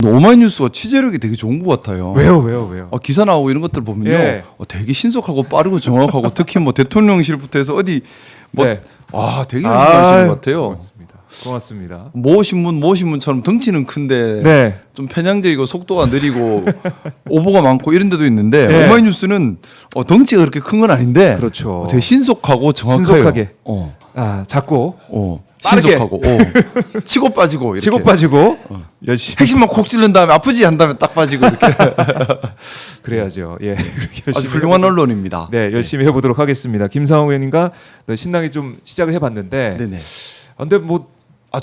오마이뉴스가 취재력이 되게 좋은 것 같아요. 왜요? 기사 나오고 이런 것들 보면요, 예. 되게 신속하고 빠르고 정확하고 특히 뭐 대통령실부터 해서 어디 뭐 네. 되게 열심히 하시는 것 같아요. 고맙습니다. 모 신문처럼 덩치는 큰데 네. 좀 편향적이고 속도가 느리고 오보가 많고 이런 데도 있는데 네. 오마이뉴스는 덩치가 그렇게 큰 건 아닌데 그렇죠. 되게 신속하고 정확해요. 신속하게. 어. 작고 빠르게. 신속하고 치고 빠지고 이렇게. 치고 빠지고 열심히 핵심만 콕 찌른 다음에 아프지 한 다음에 딱 빠지고 이렇게. 그래야죠. 예. 아주 훌륭한 언론입니다. 네, 열심히 해보도록 하겠습니다. 김상호 의원님과 신나게 좀 시작을 해봤는데. 네네. 근데 뭐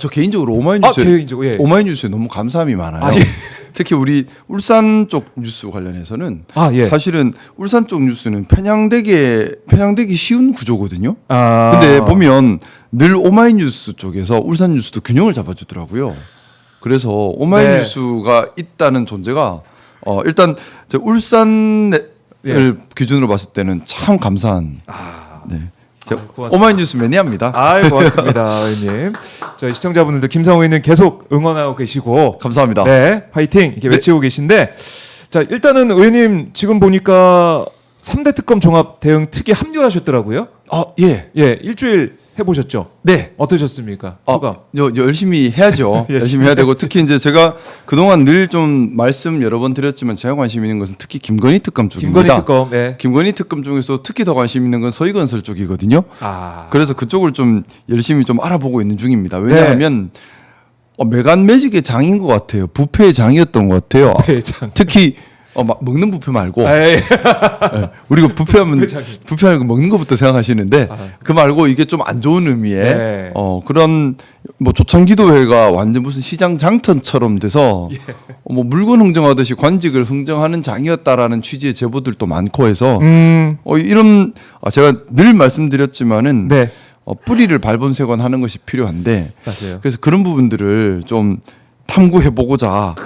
저 개인적으로 오마이뉴스에 개인적으로, 예. 오마이뉴스에 너무 감사함이 많아요. 예. 특히 우리 울산 쪽 뉴스 관련해서는 예. 사실은 울산 쪽 뉴스는 편향되기 쉬운 구조거든요. 아. 근데 보면 늘 오마이뉴스 쪽에서 울산 뉴스도 균형을 잡아주더라고요. 그래서 오마이뉴스가 있다는 존재가 일단 저 울산을 기준으로 봤을 때는 참 감사한. 네. 오마이뉴스 매니아입니다. 고맙습니다, 의원님. 저희 시청자분들도 김상호 의원님 계속 응원하고 계시고 감사합니다. 네, 파이팅 이렇게 외치고 계신데, 자 일단은 의원님 지금 보니까 3대 특검 종합 대응 특위 합류하셨더라고요. 예. 일주일 해보셨죠? 네. 어떠셨습니까? 소감? 열심히 해야죠. 열심히 해야 되고 특히 이제 제가 그동안 늘 좀 말씀 여러 번 드렸지만 제가 관심 있는 것은 특히 김건희 특검 쪽입니다. 김건희 특검. 네. 김건희 특검 중에서 특히 더 관심 있는 건 서희건설 쪽이거든요. 그래서 그쪽을 좀 열심히 좀 알아보고 있는 중입니다. 왜냐하면 매간 매직의 장인 것 같아요. 부패의 장이었던 것 같아요. 특히 먹는 부패 말고 우리가 부패하면 먹는 것부터 생각하시는데 그 말고 이게 좀 안 좋은 의미의 그런 뭐 조창기도회가 완전 무슨 시장 장터처럼 돼서 뭐 물건 흥정하듯이 관직을 흥정하는 장이었다라는 취지의 제보들도 많고 해서 이런 제가 늘 말씀드렸지만은 뿌리를 발본색원하는 것이 필요한데 맞아요. 그래서 그런 부분들을 좀 탐구해보고자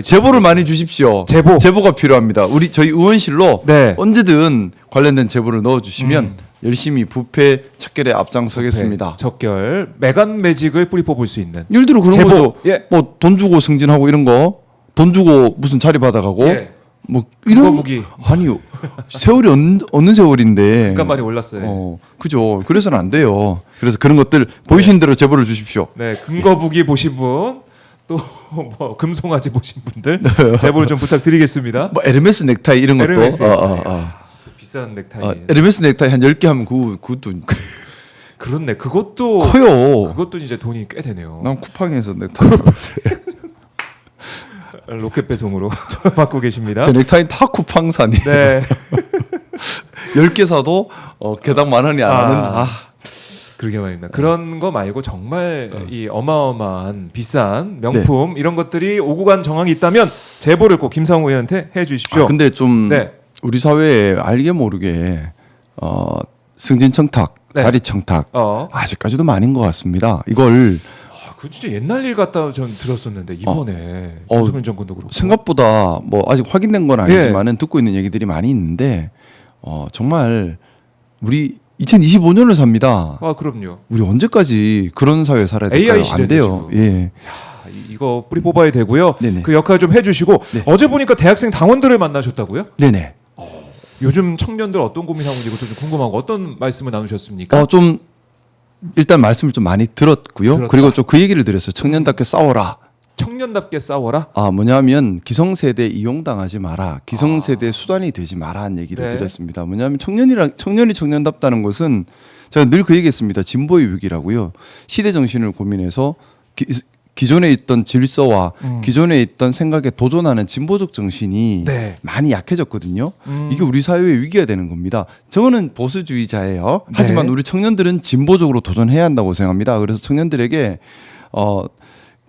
제보를 많이 주십시오. 제보가 필요합니다. 저희 의원실로 언제든 관련된 제보를 넣어주시면 열심히 부패 척결에 앞장서겠습니다. 척결, 매간 매직을 뿌리 뽑을 수 있는. 예를 들어 그런 제보. 거죠. 뭐 돈 주고 승진하고 이런 거, 돈 주고 무슨 자리 받아가고 뭐 이런 무기. 아니요. 세월이 어느 세월인데. 그러니까 많이 올랐어요. 그죠. 그래서는 안 돼요. 그래서 그런 것들 보이신 대로 제보를 주십시오. 네, 금거북이 보신 분. 또 뭐 금송아지 보신 분들 제보를 좀 부탁드리겠습니다. 뭐 에르메스 넥타이 이런 것도 비싼 넥타이. 에르메스 넥타이 한 10개 하면 그것도 그렇네. 그것도 커요. 그것도 이제 돈이 꽤 되네요. 난 쿠팡에서 넥타이 로켓 배송으로 받고 계십니다. 제 넥타이는 다 쿠팡산이에요. 네. 10개 사도 개당 10,000원이 안 하는 그러게 말입니다. 그런 거 말고 정말 이 어마어마한 비싼 명품 이런 것들이 오고 간 정황이 있다면 제보를 꼭 김상호 의원한테 해 주십시오. 근데 좀 우리 사회에 알게 모르게 승진 청탁, 자리 청탁 아직까지도 많은 것 같습니다. 이걸 그 진짜 옛날 일 같다 전 들었었는데 이번에 윤석열 정권도 그렇고 생각보다 뭐 아직 확인된 건 아니지만은 듣고 있는 얘기들이 많이 있는데 정말 우리 2025년을 삽니다. 그럼요. 우리 언제까지 그런 사회에 살아야 될까요? AI 안 돼요. 예. 이거 뿌리 뽑아야 되고요. 네네. 그 역할 좀 해주시고 어제 보니까 대학생 당원들을 만나셨다고요? 네네. 요즘 청년들 어떤 고민하고 있는지 그것도 좀 궁금하고 어떤 말씀을 나누셨습니까? 좀 일단 말씀을 좀 많이 들었고요. 그리고 좀 그 얘기를 드렸어요. 청년답게 싸워라. 청년답게 싸워라? 뭐냐면 기성세대 이용당하지 마라. 기성세대 수단이 되지 마라는 얘기를 드렸습니다. 뭐냐면 청년이 청년답다는 것은 제가 늘 그 얘기했습니다. 진보의 위기라고요. 시대 정신을 고민해서 기존에 있던 질서와 기존에 있던 생각에 도전하는 진보적 정신이 많이 약해졌거든요. 이게 우리 사회의 위기가 되는 겁니다. 저는 보수주의자예요. 하지만 우리 청년들은 진보적으로 도전해야 한다고 생각합니다. 그래서 청년들에게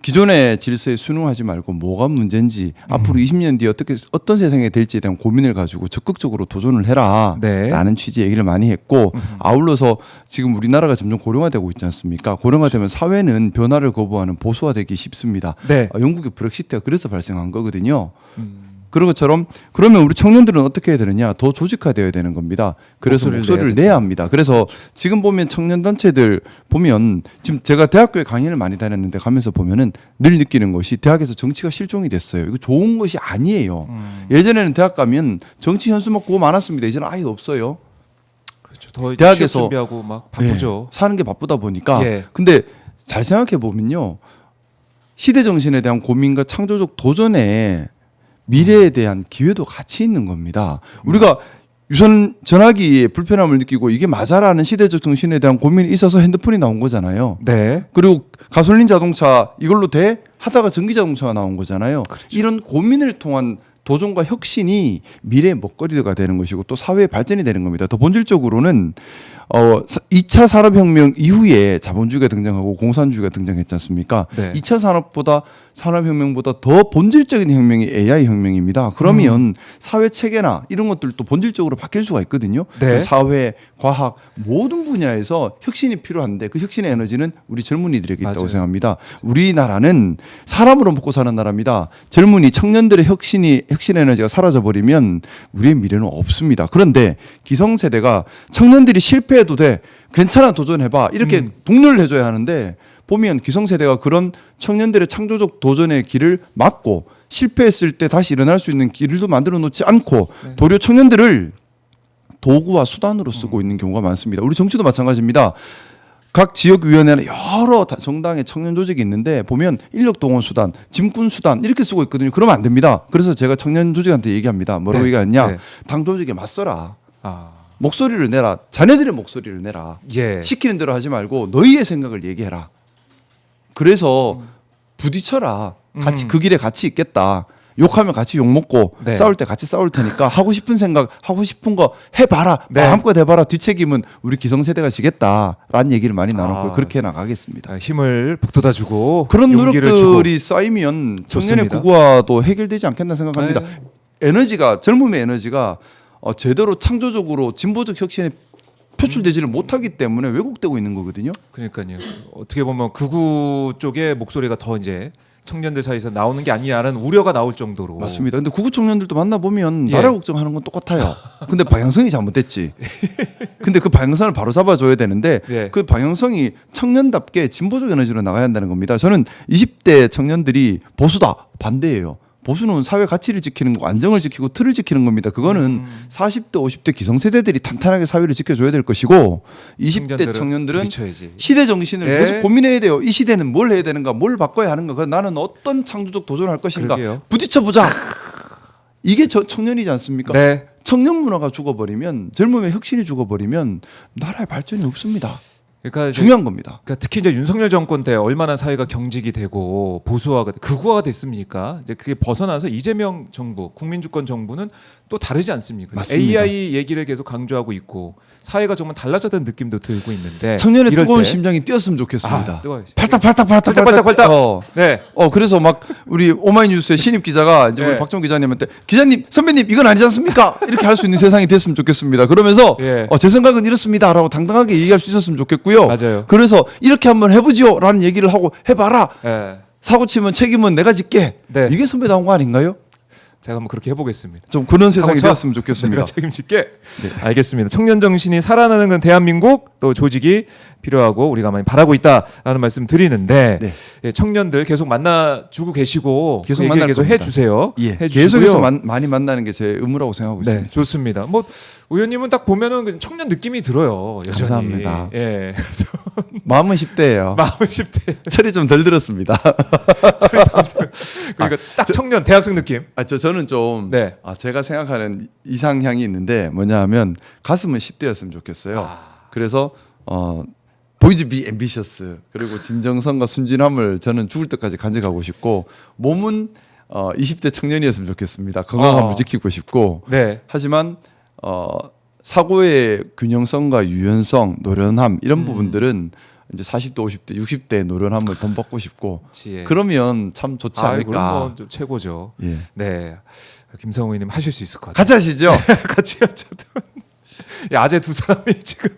기존의 질서에 순응하지 말고 뭐가 문제인지 앞으로 20년 뒤에 어떤 세상이 될지에 대한 고민을 가지고 적극적으로 도전을 해라 라는 취지의 얘기를 많이 했고 아울러서 지금 우리나라가 점점 고령화되고 있지 않습니까? 고령화되면 사회는 변화를 거부하는 보수화되기 쉽습니다. 영국의 브렉시트가 그래서 발생한 거거든요. 그런 것처럼 그러면 우리 청년들은 어떻게 해야 되느냐? 더 조직화되어야 되는 겁니다. 그래서 목소리를 내야 합니다. 그래서 지금 보면 청년 단체들 보면 지금 제가 대학교에 강의를 많이 다녔는데 가면서 보면은 늘 느끼는 것이 대학에서 정치가 실종이 됐어요. 이거 좋은 것이 아니에요. 예전에는 대학 가면 정치 현수막 그거 많았습니다. 이제는 아예 없어요. 그렇죠. 더 대학에서 취업 준비하고 막 바쁘죠. 사는 게 바쁘다 보니까. 예. 근데 잘 생각해 보면요. 시대 정신에 대한 고민과 창조적 도전에 미래에 대한 기회도 같이 있는 겁니다. 우리가 유선 전화기에 불편함을 느끼고 이게 맞아라는 시대적 정신에 대한 고민이 있어서 핸드폰이 나온 거잖아요. 네. 그리고 가솔린 자동차 이걸로 돼 하다가 전기 자동차가 나온 거잖아요. 그렇죠. 이런 고민을 통한 도전과 혁신이 미래의 먹거리가 되는 것이고 또 사회의 발전이 되는 겁니다. 더 본질적으로는 2차 산업혁명 이후에 자본주의가 등장하고 공산주의가 등장했지 않습니까? 네. 2차 산업혁명보다 더 본질적인 혁명이 AI 혁명입니다. 그러면 사회 체계나 이런 것들도 본질적으로 바뀔 수가 있거든요. 네. 사회, 과학 모든 분야에서 혁신이 필요한데 그 혁신의 에너지는 우리 젊은이들에게 있다고 맞아요. 생각합니다. 우리나라는 사람으로 먹고 사는 나라입니다. 젊은이 청년들의 혁신 에너지가 사라져 버리면 우리의 미래는 없습니다. 그런데 기성세대가 청년들이 실패해도 돼 괜찮아 도전해봐 이렇게 독려를 해줘야 하는데 보면 기성세대가 그런 청년들의 창조적 도전의 길을 막고 실패했을 때 다시 일어날 수 있는 길도 만들어 놓지 않고 도리어 청년들을 도구와 수단으로 쓰고 있는 경우가 많습니다. 우리 정치도 마찬가지입니다. 각 지역위원회는 여러 정당의 청년 조직이 있는데 보면 인력동원 수단, 짐꾼 수단 이렇게 쓰고 있거든요. 그러면 안 됩니다. 그래서 제가 청년 조직한테 얘기합니다. 뭐라고 네. 얘기하냐? 네. 당 조직에 맞서라. 아. 목소리를 내라. 자네들의 목소리를 내라. 예. 시키는 대로 하지 말고 너희의 생각을 얘기해라. 그래서 부딪혀라. 같이 그 길에 같이 있겠다. 욕하면 같이 욕 먹고 네. 싸울 때 같이 싸울 테니까 하고 싶은 생각 하고 싶은 거 해봐라. 네. 마음껏 해봐라. 뒷책임은 우리 기성세대가 지겠다라는 얘기를 많이 나눴고 그렇게 나가겠습니다. 힘을 북돋아주고 그런 용기를 노력들이 주고. 쌓이면 청년의 좋습니다. 구구화도 해결되지 않겠나 생각합니다. 네. 에너지가 젊음의 에너지가 제대로 창조적으로 진보적 혁신에 표출되지를 못하기 때문에 왜곡되고 있는 거거든요. 그러니까요. 어떻게 보면 극우 쪽의 목소리가 더 이제 청년들 사이에서 나오는 게 아니냐는 우려가 나올 정도로. 맞습니다. 근데 구구 청년들도 만나보면 예. 나라 걱정하는 건 똑같아요. 근데 방향성이 잘못됐지. 근데 그 방향성을 바로 잡아줘야 되는데 예. 그 방향성이 청년답게 진보적 에너지로 나가야 한다는 겁니다. 저는 20대 청년들이 보수다 반대예요. 보수는 사회 가치를 지키는 거, 안정을 지키고 틀을 지키는 겁니다. 그거는 40대, 50대 기성세대들이 탄탄하게 사회를 지켜줘야 될 것이고 20대 청년들은 부딪혀야지. 시대 정신을 예. 계속 고민해야 돼요. 이 시대는 뭘 해야 되는가, 뭘 바꿔야 하는가, 나는 어떤 창조적 도전을 할 것인가, 그러게요. 부딪혀보자. 이게 청년이지 않습니까? 네. 청년 문화가 죽어버리면, 젊음의 혁신이 죽어버리면 나라의 발전이 없습니다. 그러니까 중요한 겁니다. 그러니까 특히 이제 윤석열 정권 때 얼마나 사회가 경직이 되고 보수화가 극우화가 됐습니까? 이제 그게 벗어나서 이재명 정부, 국민주권 정부는 또 다르지 않습니까? 맞습니다. AI 얘기를 계속 강조하고 있고 사회가 정말 달라졌다는 느낌도 들고 있는데 청년의 이럴 뜨거운 때 심장이 뛰었으면 좋겠습니다. 아, 뜨거워요. 팔딱팔딱. 네. 그래서 막 우리 오마이뉴스의 신입 기자가 이제 네. 우리 박종 기자님한테 기자님, 선배님 이건 아니지 않습니까? 이렇게 할 수 있는 세상이 됐으면 좋겠습니다. 그러면서 예. 제 생각은 이렇습니다라고 당당하게 얘기할 수 있었으면 좋겠고요. 맞아요. 그래서 이렇게 한번 해보지요라는 얘기를 하고 해봐라. 네. 사고 치면 책임은 내가 질게. 네. 이게 선배다운 거 아닌가요? 제가 한번 그렇게 해보겠습니다. 좀 그런 세상이 사고 쳐. 되었으면 좋겠습니다. 내가 책임질게. 알겠습니다. 청년 정신이 살아나는 건 대한민국 또 조직이 필요하고 우리가 많이 바라고 있다라는 말씀 드리는데 네. 예, 청년들 계속 만나주고 계시고 계속 그 얘기를 만날 계속 겁니다. 해주세요. 예, 해주시고요. 계속해서 많이 만나는 게 제 의무라고 생각하고 네, 있습니다. 좋습니다. 뭐 의원님은 딱 보면은 그 청년 느낌이 들어요. 여전히. 감사합니다. 예, 그래서 마음은 10대예요. 마음은 10대. 철이 좀 덜 들었습니다. 그러니까 딱 청년 대학생 느낌. 저는 좀 네. 제가 생각하는 이상향이 있는데 뭐냐 하면 가슴은 10대였으면 좋겠어요. 그래서 보이즈 비 앰비셔스 그리고 진정성과 순진함을 저는 죽을 때까지 간직하고 싶고 몸은 20대 청년이었으면 좋겠습니다. 건강함을 지키고 싶고 네. 하지만 사고의 균형성과 유연성, 노련함 이런 부분들은 이제 40대, 50대, 60대의 노련함을 본받고 싶고 지혜. 그러면 참 좋지 않을까. 그런 건좀 최고죠. 예. 네, 김성우 의원님 하실 수 있을 것 같아요. 같이 하시죠. 같이 하죠. 아재 두 사람이 지금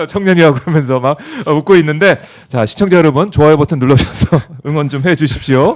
청년이라고 하면서 막 웃고 있는데 자 시청자 여러분 좋아요 버튼 눌러주셔서 응원 좀 해주십시오.